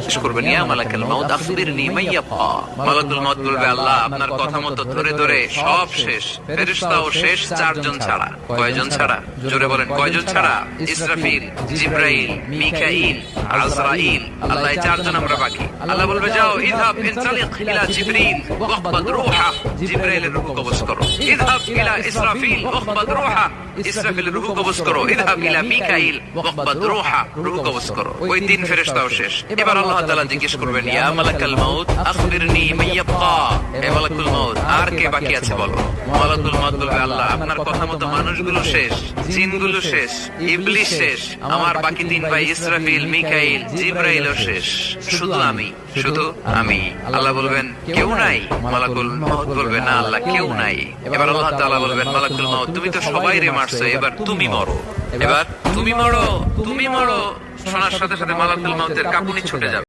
জিজ্ঞেস করবেন, ইয়া মালাকাল মাউত আখবিরনি মাইয়াবকা। মালাকুল মউত বলবে, আল্লাহ আপনার কথা মতো ধরে ধরে সব শেষ, ফেরেশতাও শেষ, চারজন ছাড়া। কয়জন ছাড়া? জোরে বলেন, কয়জন ছাড়া? ইসরাফিল, জিবরাইল, মিকাইল, আজরাইল। আল্লাহ এই চারজন আমরা বাকি। আল্লাহ বলবে, যাও ইযহাব ইনতালিক ইলা জিবরিল ওয়াখবাদ রূহা, জিবরাইলের রূহ কবজ করো। ইযহাব ইলা ইসরাফিল ওয়াখবাদ রূহা, ইসরাফিলের রূহ কবজ করো। ইযহাব ইলা মিকাইল ওয়াখবাদ রূহা, রূহ কবজ করো। ওই তিন ফেরেশতাও শেষ। এবার আল্লাহ তাআলা জিজ্ঞেস করবেন, ইয়া মালাকাল মাউত আখবিরনি মাইয়াবকা। হে মালাকুল মাউত, আর কে বাকি আছে বলো। মালাকুল মাউত বলবে, আল্লাহ আপনার কথা মতো মানুষগুলো শেষ, জিনগুলো শেষ, ইবলিস শেষ, আমার বাকি তিন ভাই ইসরাফিল, মিকাইল, জিবরাইলও শেষ, শুধু আমি, শুধু আমি। আল্লাহ বলবেন, কেউ নাই? মালাকুল মাউত বলবে, না আল্লাহ কেউ নাই। এবার আল্লাহ তাআলা বলবেন, মালাকুল মাউত তুমি তো সবাইরে মারছো, এবার তুমি মরো, এবার তুমি মরো, তুমি মরো। শোনার সাথে সাথে মালাকুল মাউতের কাঁপুনি ছুটে যাবে।